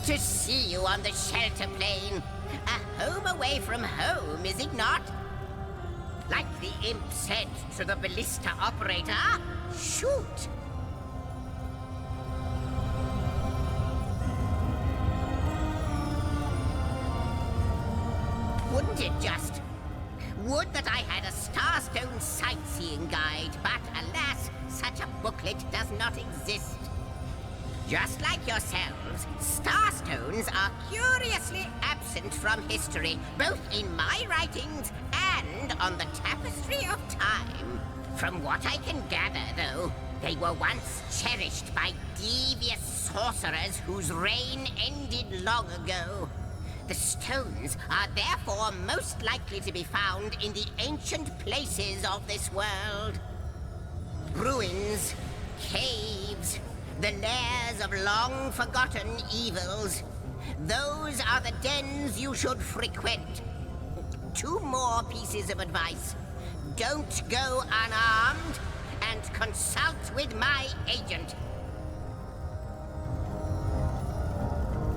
To see you on the shelter plane. A home away from home, is it not? Like the imp said to the ballista operator, shoot! Wouldn't it just? Would that I had a Starstone sightseeing guide, but alas, such a booklet does not exist. Just like yourselves, Starstones are curiously absent from history, both in my writings and on the tapestry of time. From what I can gather, though, they were once cherished by devious sorcerers whose reign ended long ago. The stones are therefore most likely to be found in the ancient places of this world. Ruins, caves, the lairs of long-forgotten evils. Those are the dens you should frequent. 2 more pieces of advice. Don't go unarmed, and consult with my agent.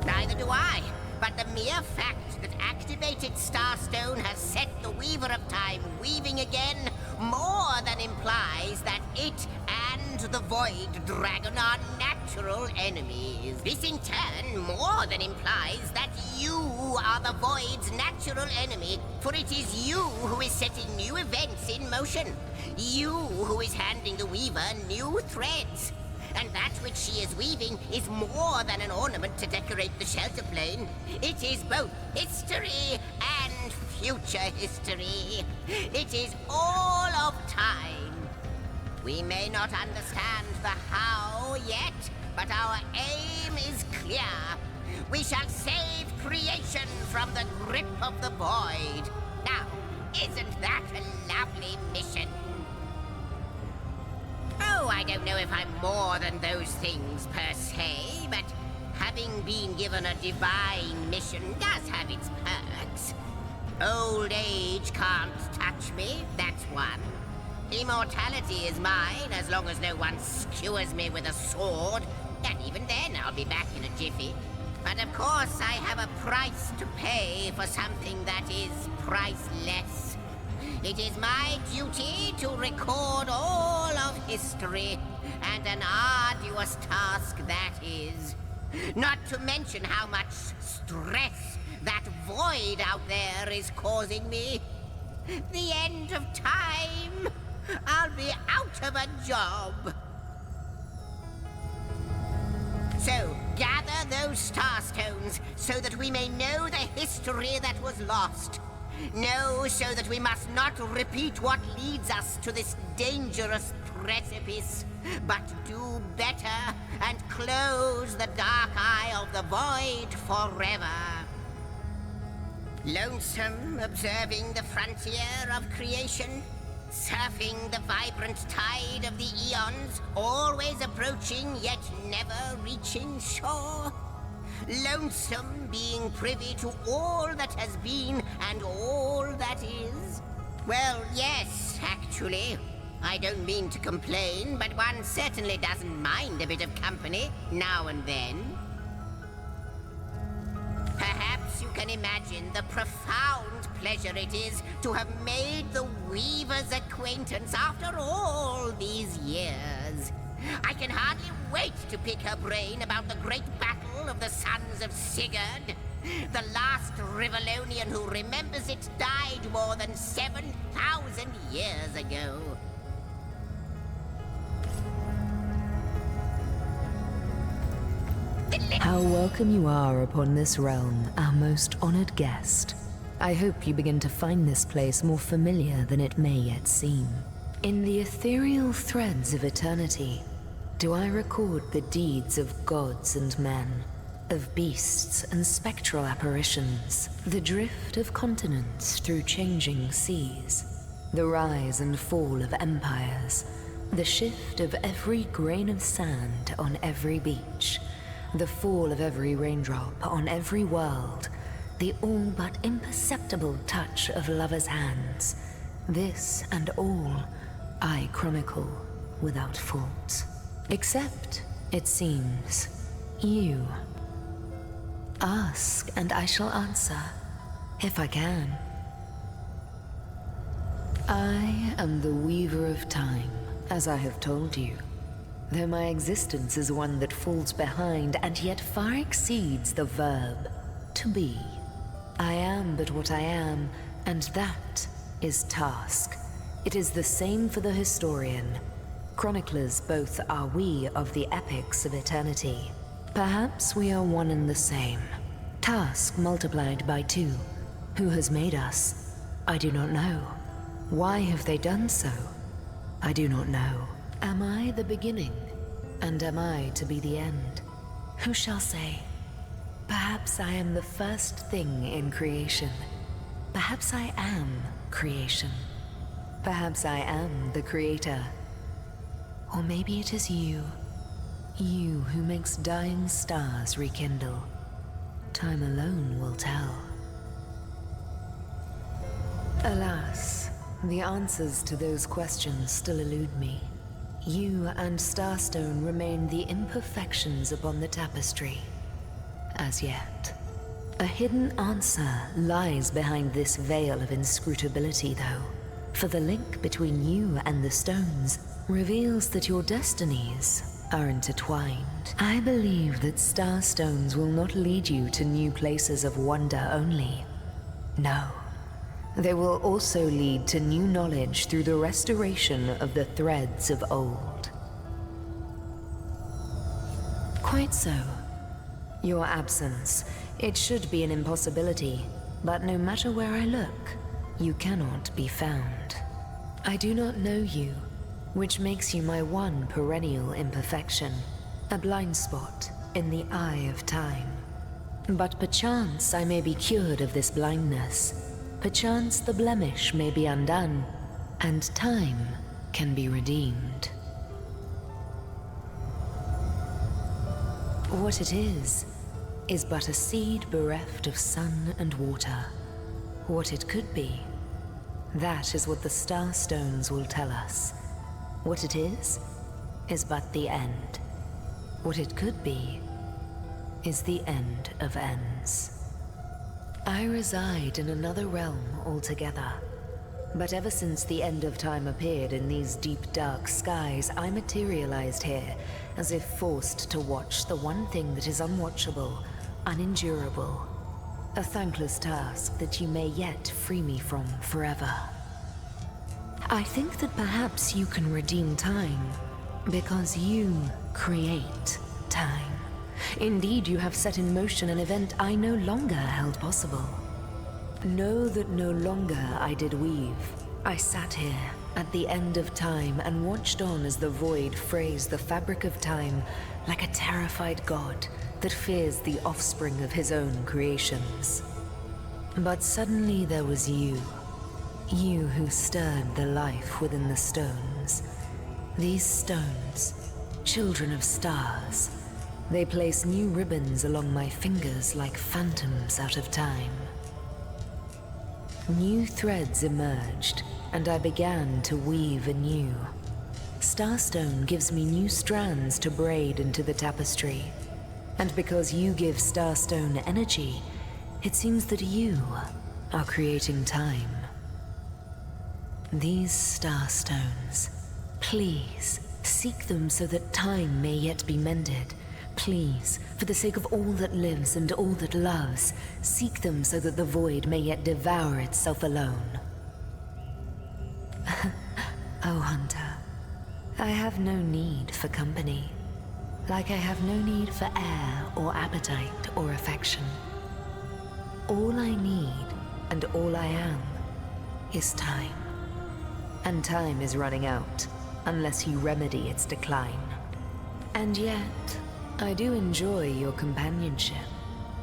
Neither do I, but the mere fact that activated Starstone has set the Weaver of Time weaving again more than implies that it and the Void Dragon are natural enemies. This in turn more than implies that you are the Void's natural enemy, for it is you who is setting new events in motion. You who is handing the Weaver new threads. And that which she is weaving is more than an ornament to decorate the shelter plane. It is both history and future history. It is all of time. We may not understand the how yet, but our aim is clear. We shall save creation from the grip of the Void. Now, isn't that a lovely mission? Oh, I don't know if I'm more than those things per se, but having been given a divine mission does have its perks. Old age can't touch me, that's one. Immortality is mine as long as no one skewers me with a sword, and even then I'll be back in a jiffy. But of course I have a price to pay for something that is priceless. It is my duty to record all of history, and an arduous task that is. Not to mention how much stress that void out there is causing me. The end of time. I'll be out of a job. So, gather those Starstones so that we may know the history that was lost. Know so that we must not repeat what leads us to this dangerous precipice, but do better and close the dark eye of the Void forever. Lonesome observing the frontier of creation, surfing the vibrant tide of the eons, always approaching yet never reaching shore. Lonesome being privy to all that has been and all that is. Well, yes, actually. I don't mean to complain, but one certainly doesn't mind a bit of company now and then. Perhaps you can imagine the profound pleasure it is to have made the Weaver's acquaintance after all these years. I can hardly wait to pick her brain about the great battle of the Sons of Sigurd. The last Rivellonian who remembers it died more than 7,000 years ago. How welcome you are upon this realm, our most honored guest. I hope you begin to find this place more familiar than it may yet seem. In the ethereal threads of eternity, do I record the deeds of gods and men, of beasts and spectral apparitions, the drift of continents through changing seas, the rise and fall of empires, the shift of every grain of sand on every beach, the fall of every raindrop on every world, the all but imperceptible touch of lovers' hands. This and all I chronicle without fault. Except, it seems, you. Ask, and I shall answer, if I can. I am the Weaver of Time, as I have told you. Though my existence is one that falls behind and yet far exceeds the verb, to be. I am but what I am, and that is task. It is the same for the historian. Chroniclers both are we of the epics of eternity. Perhaps we are one and the same. Task multiplied by 2. Who has made us? I do not know. Why have they done so? I do not know. Am I the beginning? And am I to be the end? Who shall say? Perhaps I am the first thing in creation. Perhaps I am creation. Perhaps I am the creator. Or maybe it is you. You who makes dying stars rekindle. Time alone will tell. Alas, the answers to those questions still elude me. You and Starstone remain the imperfections upon the tapestry. As yet. A hidden answer lies behind this veil of inscrutability, though. For the link between you and the stones reveals that your destinies are intertwined. I believe that Starstones will not lead you to new places of wonder only. No. They will also lead to new knowledge through the restoration of the threads of old. Quite so. Your absence. It should be an impossibility, but no matter where I look, you cannot be found. I do not know you, which makes you my one perennial imperfection, a blind spot in the eye of time. But perchance I may be cured of this blindness. Perchance the blemish may be undone, and time can be redeemed. What it is but a seed bereft of sun and water. What it could be, that is what the Starstones will tell us. What it is but the end. What it could be is the end of ends. I reside in another realm altogether. But ever since the end of time appeared in these deep dark skies, I materialized here, as if forced to watch the one thing that is unwatchable, unendurable. A thankless task that you may yet free me from forever. I think that perhaps you can redeem time, because you create time. Indeed, you have set in motion an event I no longer held possible. Know that no longer I did weave. I sat here at the end of time and watched on as the void frays the fabric of time like a terrified god that fears the offspring of his own creations. But suddenly there was you. You who stirred the life within the stones. These stones, children of stars. They place new ribbons along my fingers like phantoms out of time. New threads emerged, and I began to weave anew. Starstone gives me new strands to braid into the tapestry. And because you give Starstone energy, it seems that you are creating time. These Starstones, please, seek them so that time may yet be mended. Please, for the sake of all that lives and all that loves, seek them so that the void may yet devour itself alone. Oh, Hunter, I have no need for company, like I have no need for air or appetite or affection. All I need and all I am is time. And time is running out, unless you remedy its decline. And yet, I do enjoy your companionship,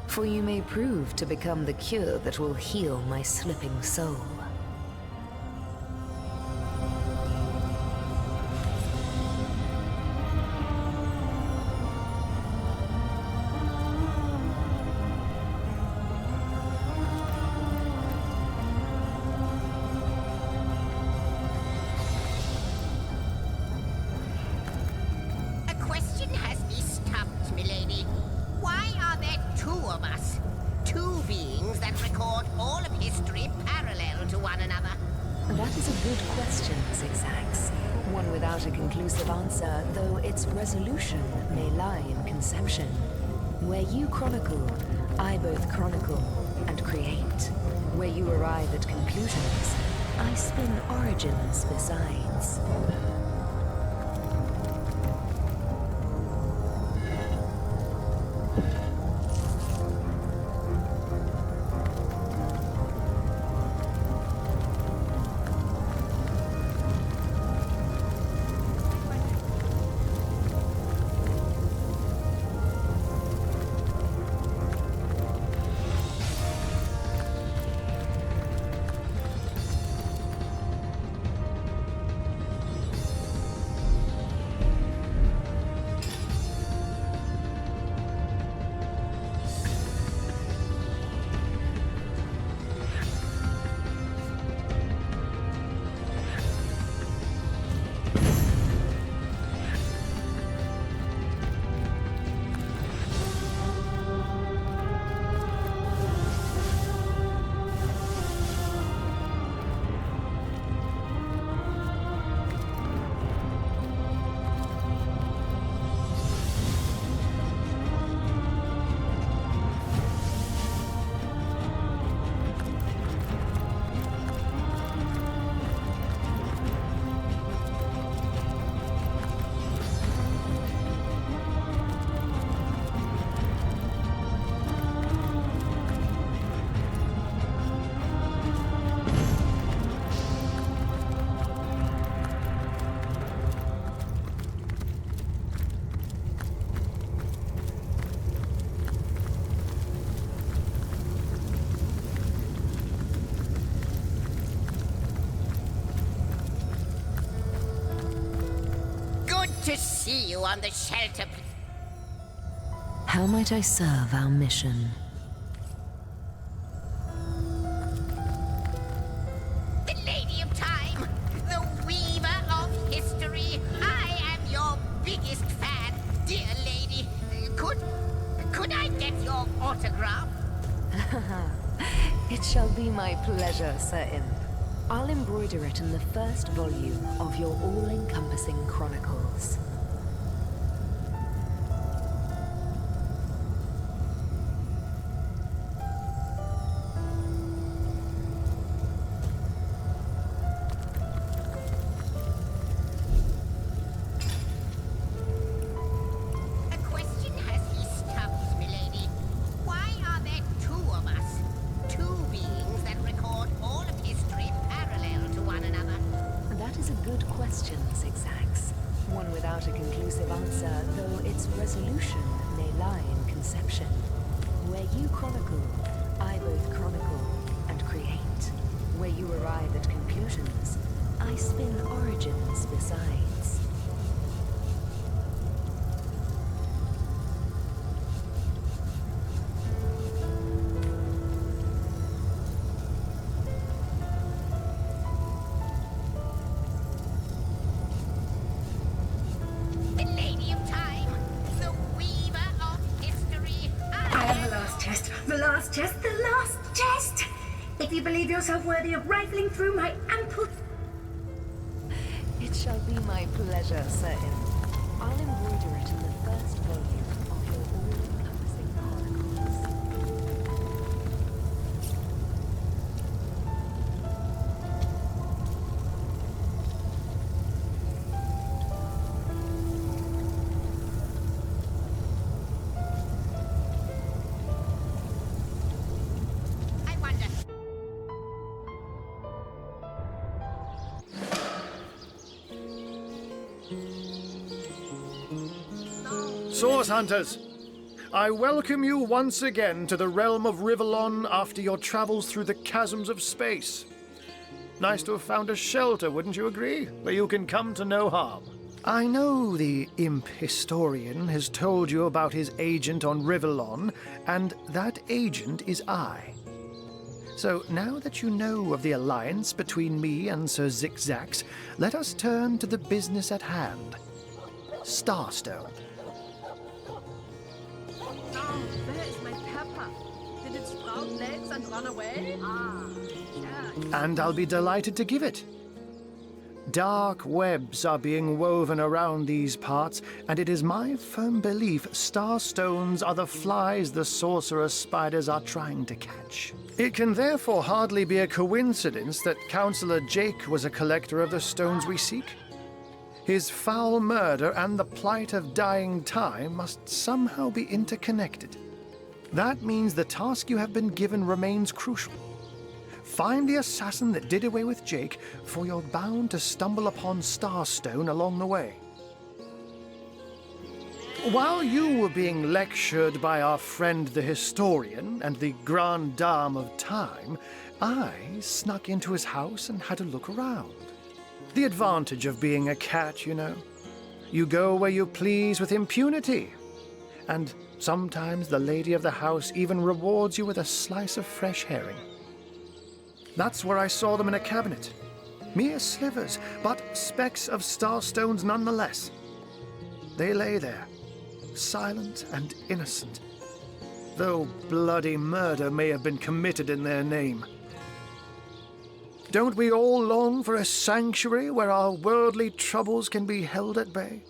for you may prove to become the cure that will heal my slipping soul. A question has me stumped, milady. Why are there two of us? history parallel to one another? That is a good question, Zigzags. One without a conclusive answer, though its resolution may lie in conception. Where you chronicle, I both chronicle and create. Where you arrive at conclusions, I spin origins besides. To see you on the shelter. How might I serve our mission? The Lady of Time, the Weaver of History. I am your biggest fan, dear lady. Could I get your autograph? It shall be my pleasure, Sir Imp. I'll embroider it in the first volume of your all-encompassing chronicles. A question has he stumped, milady. Why are there two of us? Two beings that record all of history parallel to one another? That is a good question, Zigzags. One without a conclusive answer, though its resolution may lie in conception. Where you chronicle, I both chronicle and create. Where you arrive at conclusions, I spin origins besides. The Lady of Time, the Weaver of History. I am the last chest, the last chest, the last chest! If you believe yourself worthy of rifling through my ample... It shall be my pleasure, Sir Imp. I'll embroider it in the first volume of your all-encompassing chronicles. I wonder. Source Hunters, I welcome you once again to the realm of Rivellon after your travels through the chasms of space. Nice to have found a shelter, wouldn't you agree? Where you can come to no harm. I know the imp historian has told you about his agent on Rivellon, and that agent is I. So now that you know of the alliance between me and Sir Zigzags, let us turn to the business at hand. Starstone. Oh, wer ist mein Papa? Den sprout legs and run away? And I'll be delighted to give it. Dark webs are being woven around these parts, and it is my firm belief starstones are the flies the sorcerer spiders are trying to catch. It can therefore hardly be a coincidence that Counselor Jake was a collector of the stones we seek. His foul murder and the plight of dying time must somehow be interconnected. That means the task you have been given remains crucial. Find the assassin that did away with Jake, for you're bound to stumble upon Starstone along the way. While you were being lectured by our friend the historian and the grande dame of time, I snuck into his house and had a look around. The advantage of being a cat, you know. You go where you please with impunity. And sometimes the lady of the house even rewards you with a slice of fresh herring. That's where I saw them in a cabinet. Mere slivers, but specks of starstones nonetheless. They lay there, silent and innocent, though bloody murder may have been committed in their name. Don't we all long for a sanctuary where our worldly troubles can be held at bay?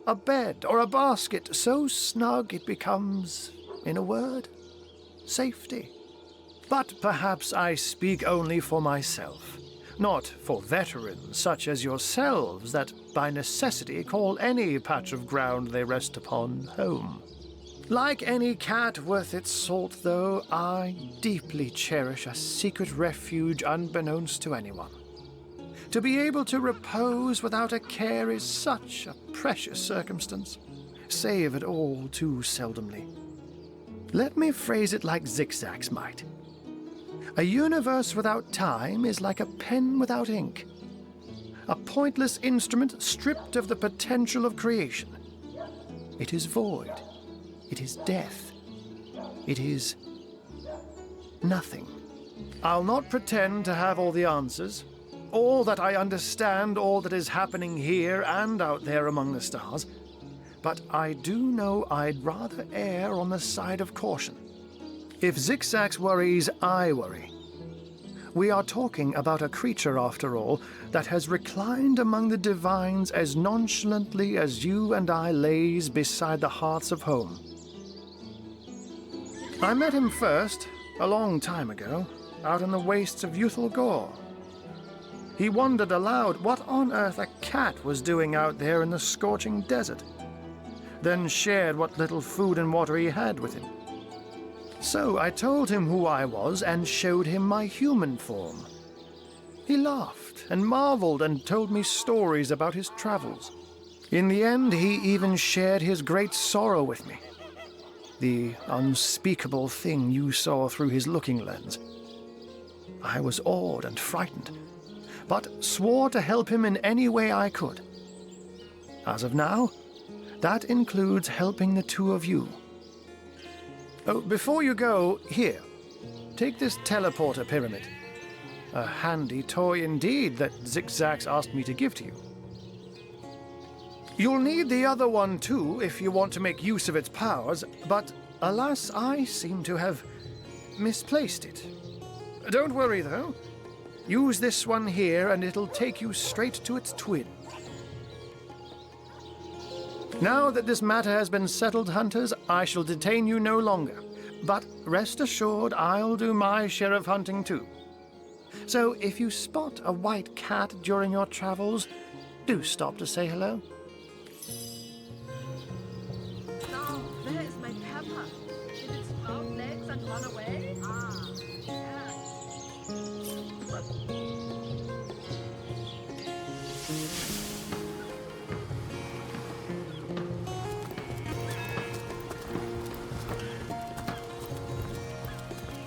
A bed or a basket so snug it becomes, in a word, safety. But perhaps I speak only for myself, not for veterans such as yourselves that by necessity call any patch of ground they rest upon home. Like any cat worth its salt, though, I deeply cherish a secret refuge unbeknownst to anyone. To be able to repose without a care is such a precious circumstance, savoured all too seldomly. Let me phrase it like Zigzags might. A universe without time is like a pen without ink, a pointless instrument stripped of the potential of creation. It is void. It is death. It is nothing. I'll not pretend to have all the answers, or that I understand all that is happening here and out there among the stars, but I do know I'd rather err on the side of caution. If Zigzags worries, I worry. We are talking about a creature, after all, that has reclined among the divines as nonchalantly as you and I lays beside the hearths of home. I met him first, a long time ago, out in the wastes of Youthful Gore. He wondered aloud what on earth a cat was doing out there in the scorching desert, then shared what little food and water he had with him. So I told him who I was and showed him my human form. He laughed and marveled and told me stories about his travels. In the end, he even shared his great sorrow with me. The unspeakable thing you saw through his looking lens. I was awed and frightened, but swore to help him in any way I could. As of now, that includes helping the two of you. Oh, before you go, here, take this teleporter pyramid. A handy toy indeed that Zigzags asked me to give to you. You'll need the other one too if you want to make use of its powers, but alas, I seem to have misplaced it. Don't worry though. Use this one here and it'll take you straight to its twin. Now that this matter has been settled, hunters, I shall detain you no longer. But rest assured, I'll do my share of hunting too. So if you spot a white cat during your travels, do stop to say hello. Now, where is my pepper? Did it sprout legs and run away?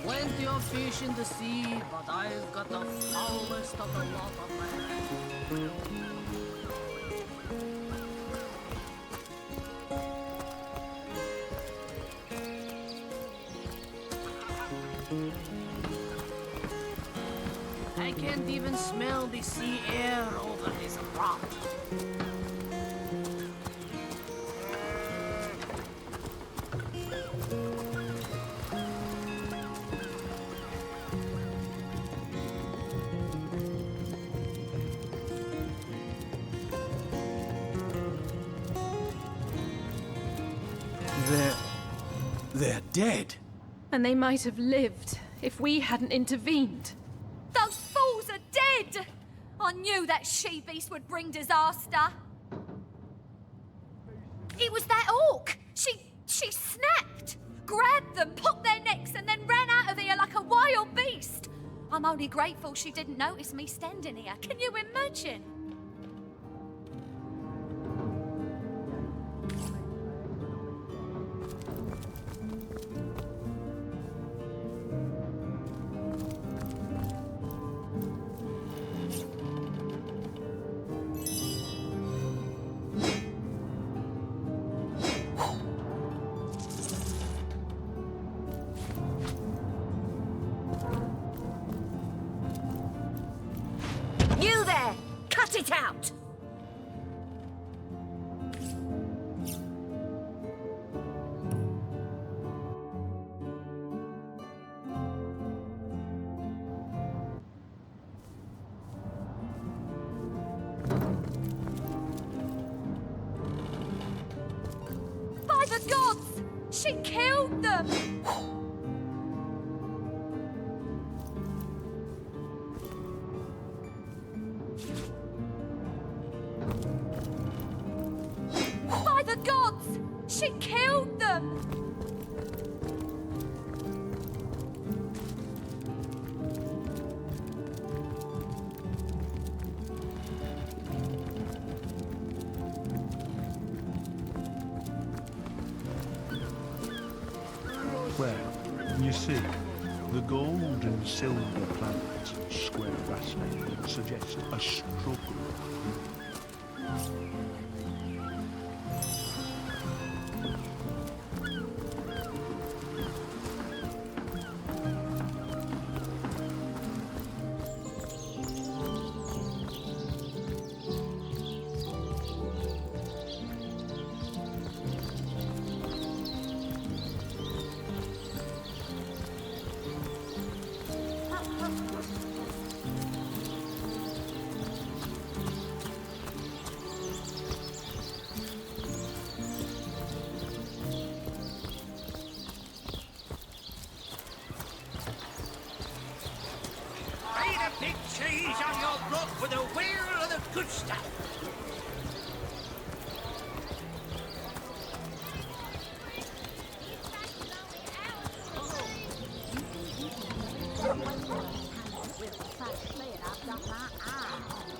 Plenty of fish in the sea, but I've got the foulest of the lot on my hands. I can't even smell the sea air over this rock. dead. And they might have lived if we hadn't intervened. Those fools are dead! I knew that she-beast would bring disaster. It was that orc. She snapped, grabbed them, popped their necks, and then ran out of here like a wild beast. I'm only grateful she didn't notice me standing here. Can you imagine? You there! Cut it out! By the gods! She killed them! By the gods! She killed them! Well, you see, the gold and silver planets square vastly suggest a struggle. Big cheese on your block with a wheel of the good stuff.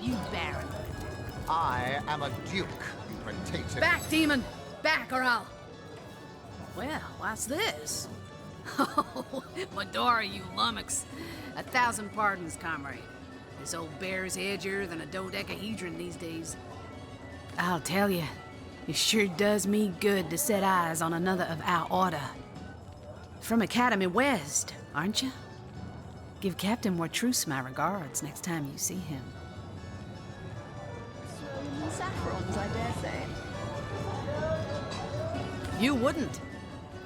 You Baron. I am a duke, you potato. Back, demon! Back, or I'll... Well, what's this? Oh, Medora, you lummox. 1,000 pardons, comrade. This old bear's edgier than a dodecahedron these days. I'll tell you, it sure does me good to set eyes on another of our order. From Academy West, aren't you? Give Captain Wartruce my regards next time you see him. Saffrons, I dare say. You wouldn't.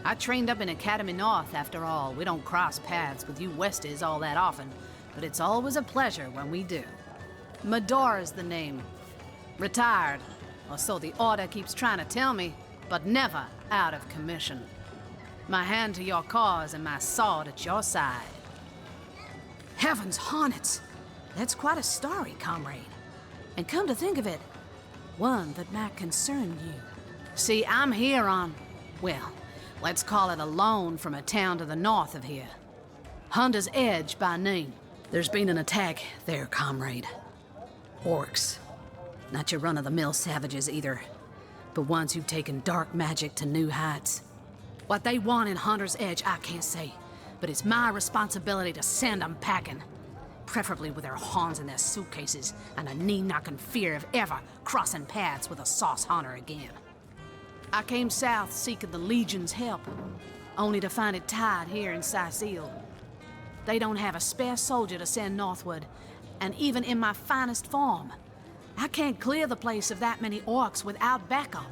I trained up in Academy North, after all. We don't cross paths with you Westies all that often, but it's always a pleasure when we do. Medora's the name. Retired, or so the Order keeps trying to tell me, but never out of commission. My hand to your cause and my sword at your side. Heavens hornets! That's quite a story, comrade. And come to think of it, one that might concern you. See, I'm here on, well, let's call it a loan from a town to the north of here. Hunter's Edge by name. There's been an attack there, comrade. Orcs. Not your run-of-the-mill savages either, but ones who've taken dark magic to new heights. What they want in Hunter's Edge, I can't say, but it's my responsibility to send them packing. Preferably with their horns in their suitcases and a knee-knocking fear of ever crossing paths with a sauce hunter again. I came south seeking the Legion's help, only to find it tied here in Sicil. They don't have a spare soldier to send northward, and even in my finest form, I can't clear the place of that many orcs without backup.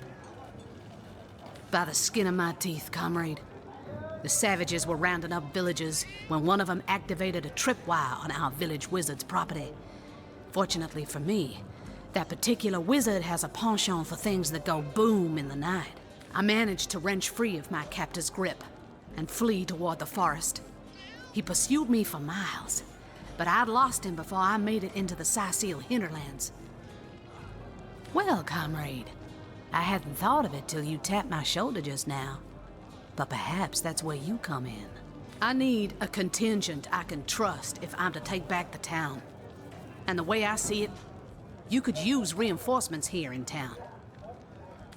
By the skin of my teeth, comrade. The savages were rounding up villagers when one of them activated a tripwire on our village wizard's property. Fortunately for me, that particular wizard has a penchant for things that go boom in the night. I managed to wrench free of my captor's grip, and flee toward the forest. He pursued me for miles, but I'd lost him before I made it into the Cecile hinterlands. Well, comrade, I hadn't thought of it till you tapped my shoulder just now, but perhaps that's where you come in. I need a contingent I can trust if I'm to take back the town. And the way I see it, you could use reinforcements here in town.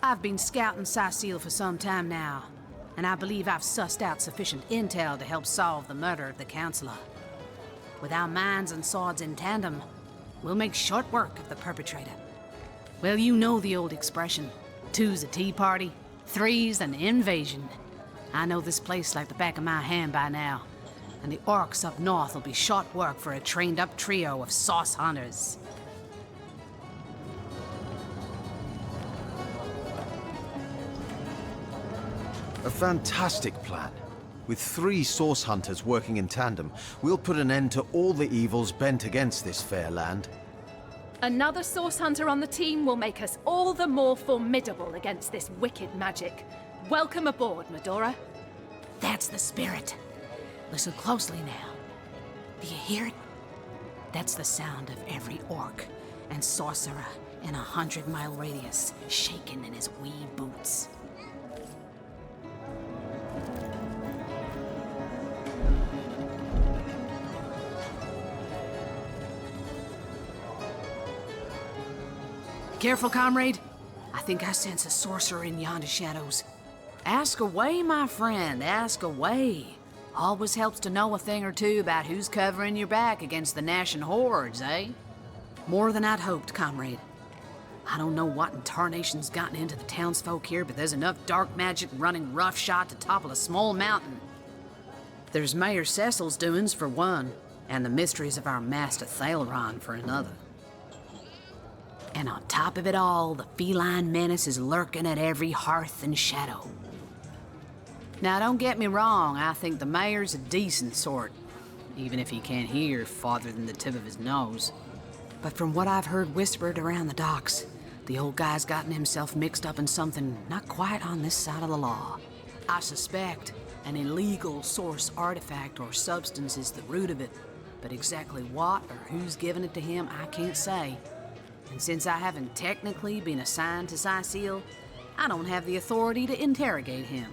I've been scouting Cecile for some time now, and I believe I've sussed out sufficient intel to help solve the murder of the Counselor. With our minds and swords in tandem, we'll make short work of the perpetrator. Well, you know the old expression, 2's a tea party, 3's an invasion. I know this place like the back of my hand by now, and the orcs up north will be short work for a trained-up trio of source hunters. A fantastic plan. With 3 source hunters working in tandem, we'll put an end to all the evils bent against this fair land. Another source hunter on the team will make us all the more formidable against this wicked magic. Welcome aboard, Medora. That's the spirit. Listen closely now. Do you hear it? That's the sound of every orc and sorcerer in a 100-mile radius shaking in his wee boots. Careful, comrade. I think I sense a sorcerer in yonder shadows. Ask away, my friend, ask away. Always helps to know a thing or two about who's covering your back against the gnashing hordes, eh? More than I'd hoped, comrade. I don't know what in tarnation's gotten into the townsfolk here, but there's enough dark magic running roughshod to topple a small mountain. There's Mayor Cecil's doings for one, and the mysteries of our master Thaleron for another. And on top of it all, the feline menace is lurking at every hearth and shadow. Now, don't get me wrong, I think the mayor's a decent sort, even if he can't hear farther than the tip of his nose. But from what I've heard whispered around the docks, the old guy's gotten himself mixed up in something not quite on this side of the law. I suspect an illegal source artifact or substance is the root of it, but exactly what or who's giving it to him, I can't say. And since I haven't technically been assigned to Cecile, I don't have the authority to interrogate him.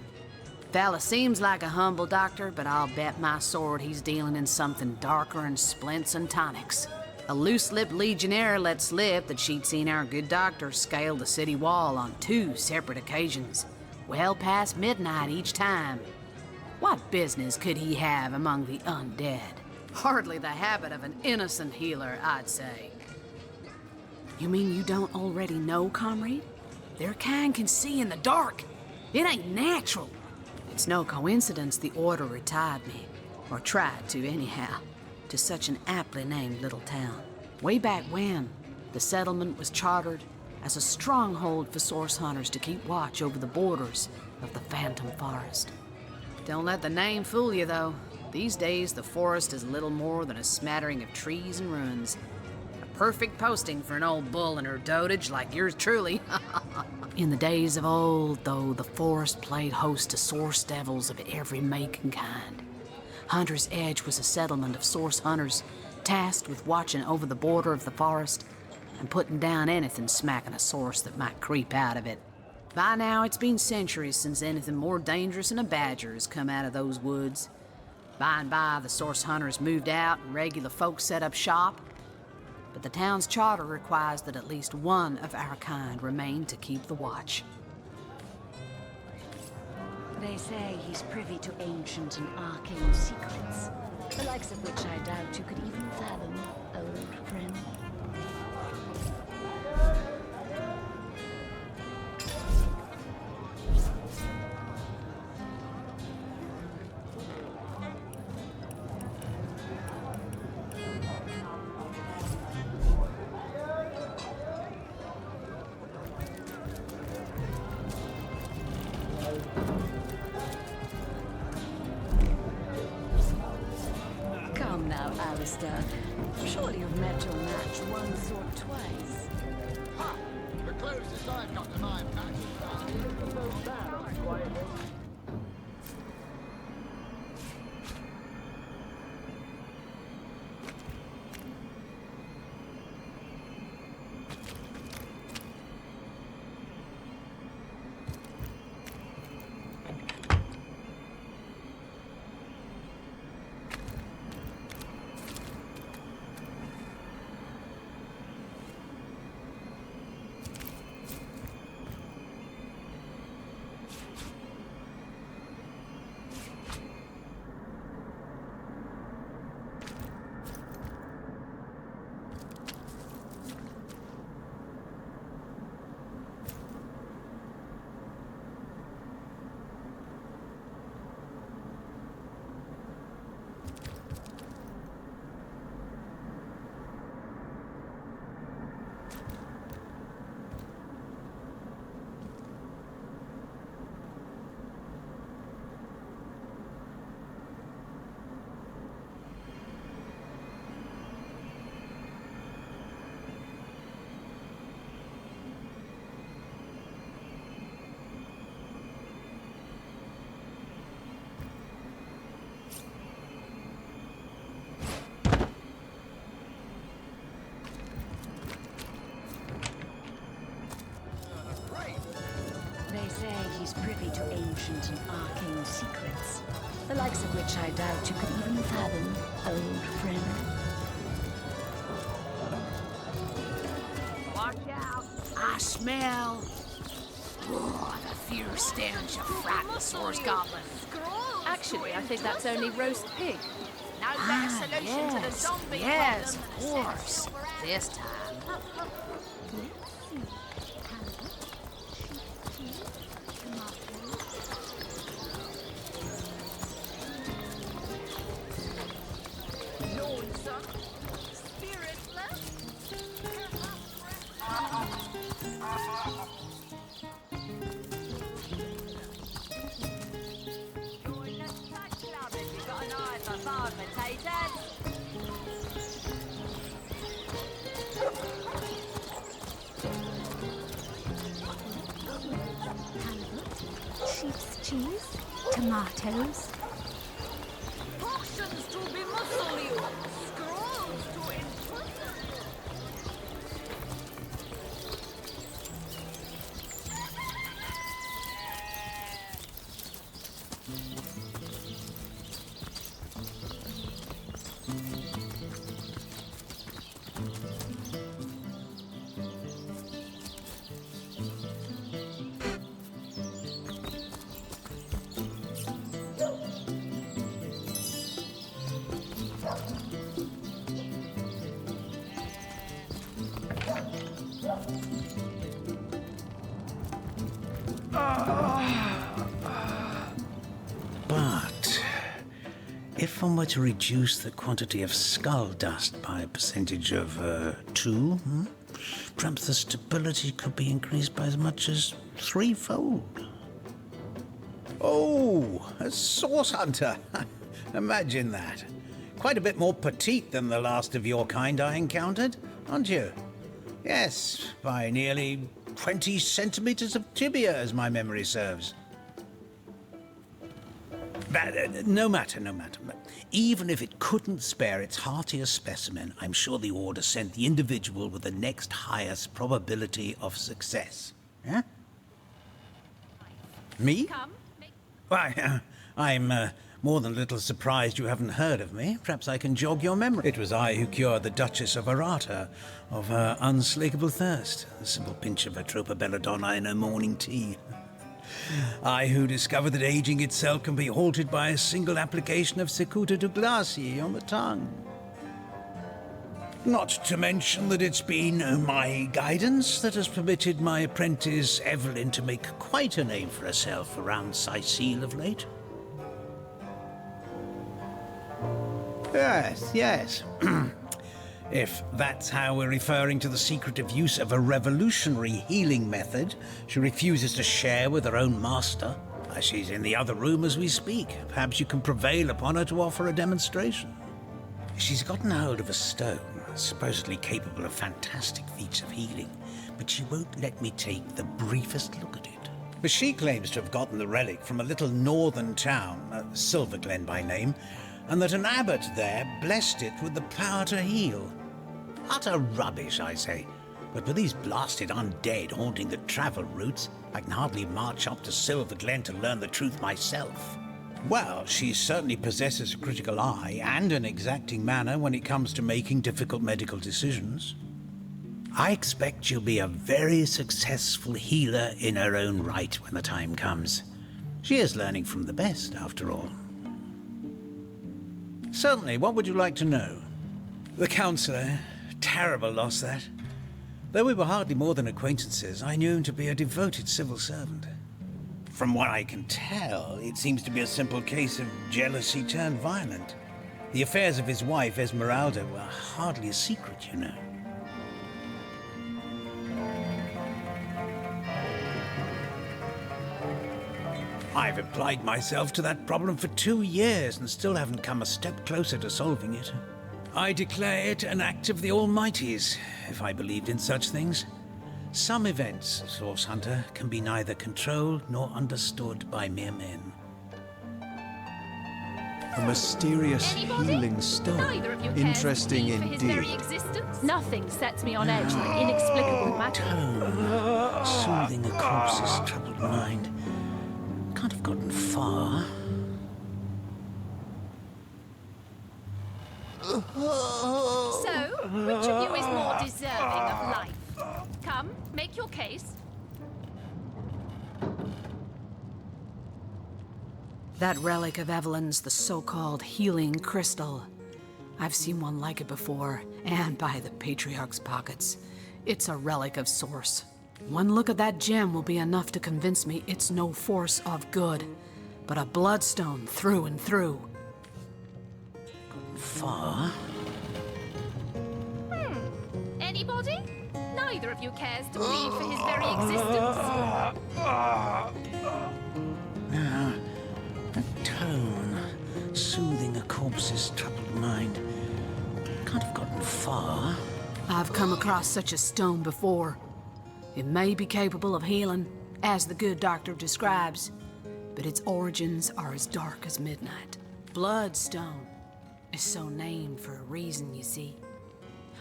Fella seems like a humble doctor, but I'll bet my sword he's dealing in something darker than splints and tonics. A loose-lipped legionnaire let slip that she'd seen our good doctor scale the city wall on 2 separate occasions, well past midnight each time. What business could he have among the undead? Hardly the habit of an innocent healer, I'd say. You mean you don't already know, comrade? Their kind can see in the dark. It ain't natural. It's no coincidence the Order retired me, or tried to anyhow, to such an aptly named little town. Way back when, the settlement was chartered as a stronghold for source hunters to keep watch over the borders of the Phantom Forest. Don't let the name fool you, though. These days, the forest is little more than a smattering of trees and ruins. Perfect posting for an old bull and her dotage like yours truly. In the days of old, though, the forest played host to source devils of every make and kind. Hunter's Edge was a settlement of source hunters tasked with watching over the border of the forest and putting down anything smacking a source that might creep out of it. By now, it's been centuries since anything more dangerous than a badger has come out of those woods. By and by, the source hunters moved out and regular folks set up shop. But the town's charter requires that at least one of our kind remain to keep the watch. They say he's privy to ancient and arcane secrets, the likes of which I doubt you could even fathom, old friend. Come now, Alistair. Surely you've met your match once or twice. Ha! The closest I've got to my match. ancient and arcane secrets, the likes of which I doubt you could even fathom, old friend. Watch out! I smell... Oh, the fierce stench of Frightnosaur's goblin. Actually, I think that's only roast pig. No better solution to the zombie Yes, problem. of course. This time. Sheep's cheese, tomatoes. Portions to be muscle you. Scrolls to imprison. But if one were to reduce the quantity of skull dust by a percentage of 2, perhaps the stability could be increased by as much as 3-fold. Oh, a source hunter. Imagine that. Quite a bit more petite than the last of your kind I encountered, aren't you? Yes, by nearly 20 centimeters of tibia, as my memory serves. But, no matter. Even if it couldn't spare its heartiest specimen, I'm sure the Order sent the individual with the next highest probability of success. Yeah? Me? Come. Why, I'm more than a little surprised you haven't heard of me. Perhaps I can jog your memory. It was I who cured the Duchess of Arata of her unslakable thirst. A simple pinch of Atropa belladonna in her morning tea. I who discovered that aging itself can be halted by a single application of Cicuta Douglasii on the tongue. Not to mention that it's been my guidance that has permitted my apprentice Evelyn to make quite a name for herself around Sicile of late. Yes. If that's how we're referring to the secretive use of a revolutionary healing method she refuses to share with her own master. She's in the other room as we speak. Perhaps you can prevail upon her to offer a demonstration. She's gotten hold of a stone, supposedly capable of fantastic feats of healing, but she won't let me take the briefest look at it. But she claims to have gotten the relic from a little northern town, Silverglen by name, and that an abbot there blessed it with the power to heal. Utter rubbish, I say. But with these blasted undead haunting the travel routes, I can hardly march up to Silverglen to learn the truth myself. Well, she certainly possesses a critical eye and an exacting manner when it comes to making difficult medical decisions. I expect she'll be a very successful healer in her own right when the time comes. She is learning from the best, after all. Certainly, what would you like to know? The counsellor. Terrible loss, that. Though we were hardly more than acquaintances, I knew him to be a devoted civil servant. From what I can tell, it seems to be a simple case of jealousy turned violent. The affairs of his wife, Esmeralda, were hardly a secret, you know. I've applied myself to that problem for 2 years and still haven't come a step closer to solving it. I declare it an act of the Almighty's, if I believed in such things. Some events, Source Hunter, can be neither controlled nor understood by mere men. A mysterious healing stone. Neither of you cares Interesting for his very indeed. existence. Nothing sets me on edge like inexplicable magic. Soothing a corpse's troubled mind. Can't Can't have gotten far. So, which of you is more deserving of life? Come, make your case. That relic of Evelyn's the so-called healing crystal. I've seen one like it before, and by the Patriarch's pockets. It's a relic of source. One look at that gem will be enough to convince me it's no force of good, but a bloodstone through and through. Far? Anybody? Neither of you cares to plead for his very existence. Now, a tone soothing a corpse's troubled mind. Can't have gotten far. I've come across such a stone before. It may be capable of healing, as the good doctor describes, but its origins are as dark as midnight. Bloodstone is so named for a reason, you see.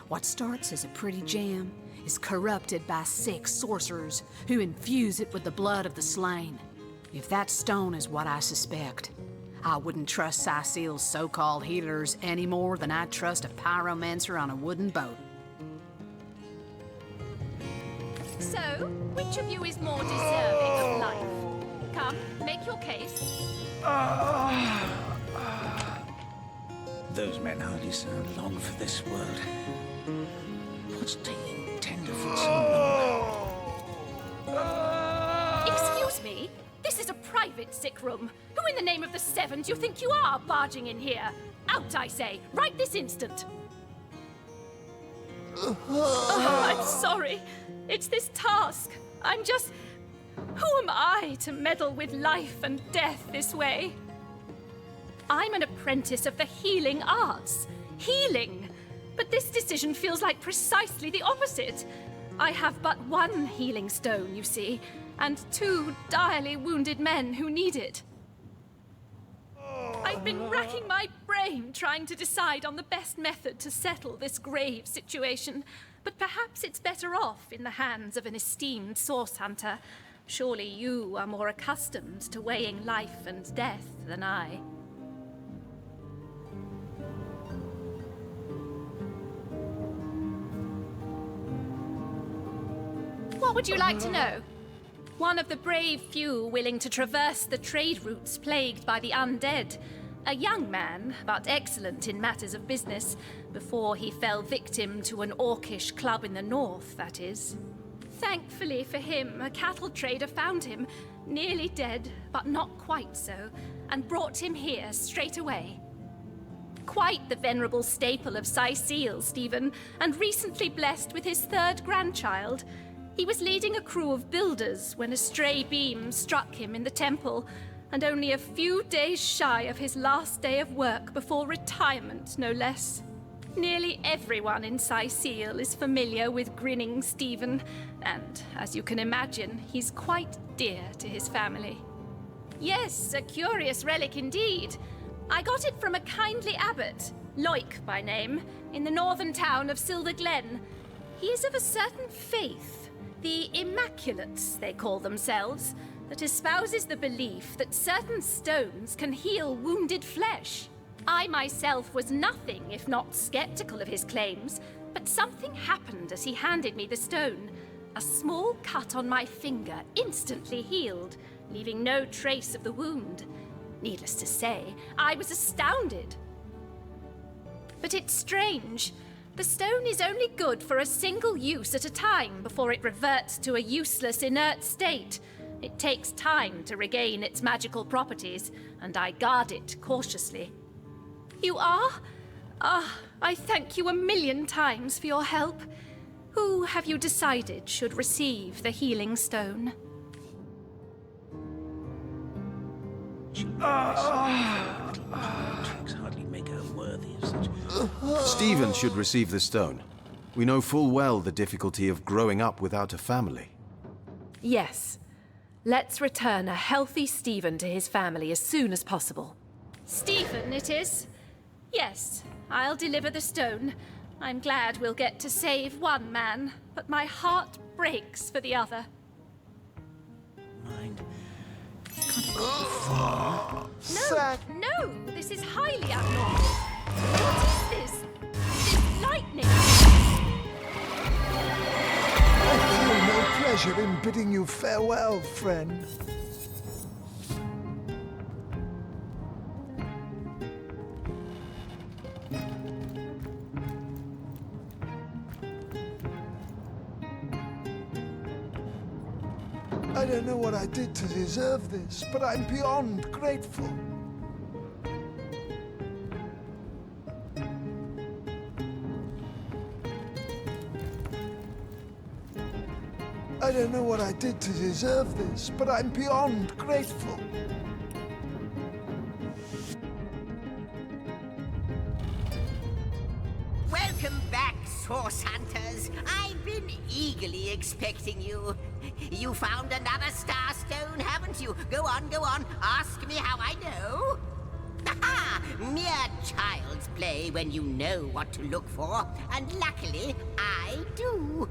What starts as a pretty gem is corrupted by sick sorcerers who infuse it with the blood of the slain. If that stone is what I suspect, I wouldn't trust Cecil's so-called healers any more than I'd trust a pyromancer on a wooden boat. So, which of you is more deserving of life? Come, make your case. Those men hardly sound long for this world. What's taking Tenderfoot so long? Excuse me? This is a private sick room. Who in the name of the Seven do you think you are barging in here? Out, I say, right this instant. Oh, I'm sorry. It's this task. I'm just... Who am I to meddle with life and death this way? I'm an apprentice of the healing arts. Healing! But this decision feels like precisely the opposite. I have but one healing stone, you see, and 2 direly wounded men who need it. I've been racking my brain trying to decide on the best method to settle this grave situation, but perhaps it's better off in the hands of an esteemed source hunter. Surely you are more accustomed to weighing life and death than I. What would you like to know? One of the brave few willing to traverse the trade routes plagued by the undead. A young man, but excellent in matters of business, before he fell victim to an orcish club in the north, that is. Thankfully for him, a cattle trader found him, nearly dead, but not quite so, and brought him here straight away. Quite the venerable staple of Cecil, Stephen, and recently blessed with his 3rd grandchild. He was leading a crew of builders when a stray beam struck him in the temple, and only a few days shy of his last day of work before retirement, no less. Nearly everyone in Cecil is familiar with grinning Stephen, and, as you can imagine, he's quite dear to his family. Yes, a curious relic indeed. I got it from a kindly abbot, Loic by name, in the northern town of Silver Glen. He is of a certain faith, the Immaculates, they call themselves, that espouses the belief that certain stones can heal wounded flesh. I myself was nothing if not skeptical of his claims, but something happened as he handed me the stone. A small cut on my finger instantly healed, leaving no trace of the wound. Needless to say, I was astounded. But it's strange. The stone is only good for a single use at a time before it reverts to a useless, inert state. It takes time to regain its magical properties, and I guard it cautiously. You are? I thank you a million times for your help. Who have you decided should receive the healing stone? Hardly make her worthy of such. Stephen should receive the stone. We know full well the difficulty of growing up without a family. Yes. Let's return a healthy Stephen to his family as soon as possible. Stephen, it is? Yes, I'll deliver the stone. I'm glad we'll get to save one man, but my heart breaks for the other. Mind. Can't No, this is highly abnormal. What is this? This lightning? I feel no pleasure in bidding you farewell, friend. I don't know what I did to deserve this, but I'm beyond grateful. I don't know what I did to deserve this, but I'm beyond grateful. Welcome back, Source Hunters. I've been eagerly expecting you. You found another Starstone, haven't you? Go on. Ask me how I know. Aha! Mere child's play when you know what to look for. And luckily, I do.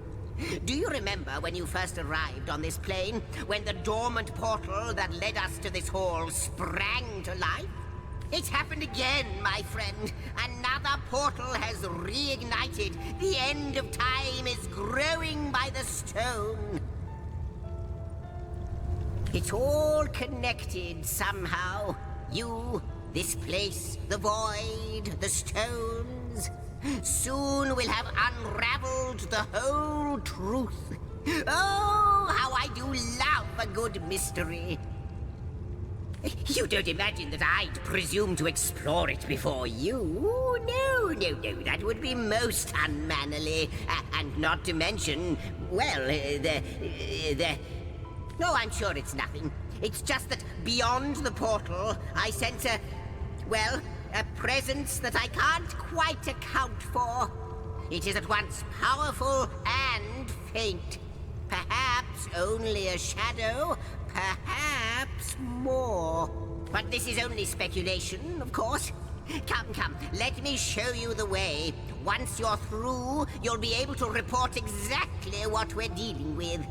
Do you remember when you first arrived on this plane? When the dormant portal that led us to this hall sprang to life? It's happened again, my friend. Another portal has reignited. The end of time is growing by the stone. It's all connected somehow. You, this place, the void, the stones. Soon we'll have unraveled the whole truth. Oh, how I do love a good mystery. You don't imagine that I'd presume to explore it before you? No, that would be most unmannerly. And not to mention, well, No, I'm sure it's nothing. It's just that beyond the portal, I sense a presence that I can't quite account for. It is at once powerful and faint. Perhaps only a shadow, perhaps more. But this is only speculation, of course. Come, let me show you the way. Once you're through, you'll be able to report exactly what we're dealing with.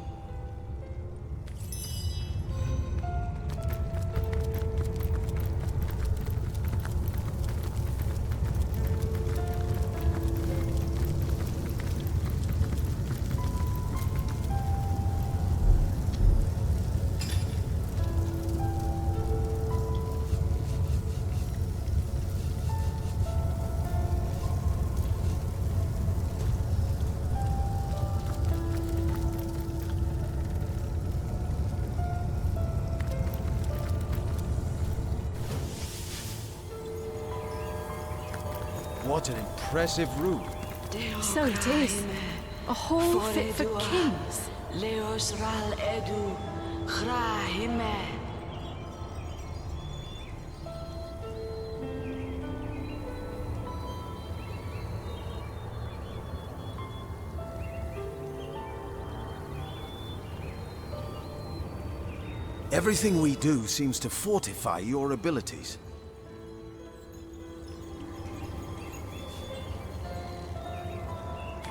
What an impressive room. So it is. A hall fit for kings. Everything we do seems to fortify your abilities.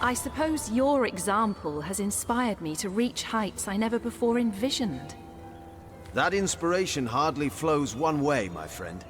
I suppose your example has inspired me to reach heights I never before envisioned. That inspiration hardly flows one way, my friend.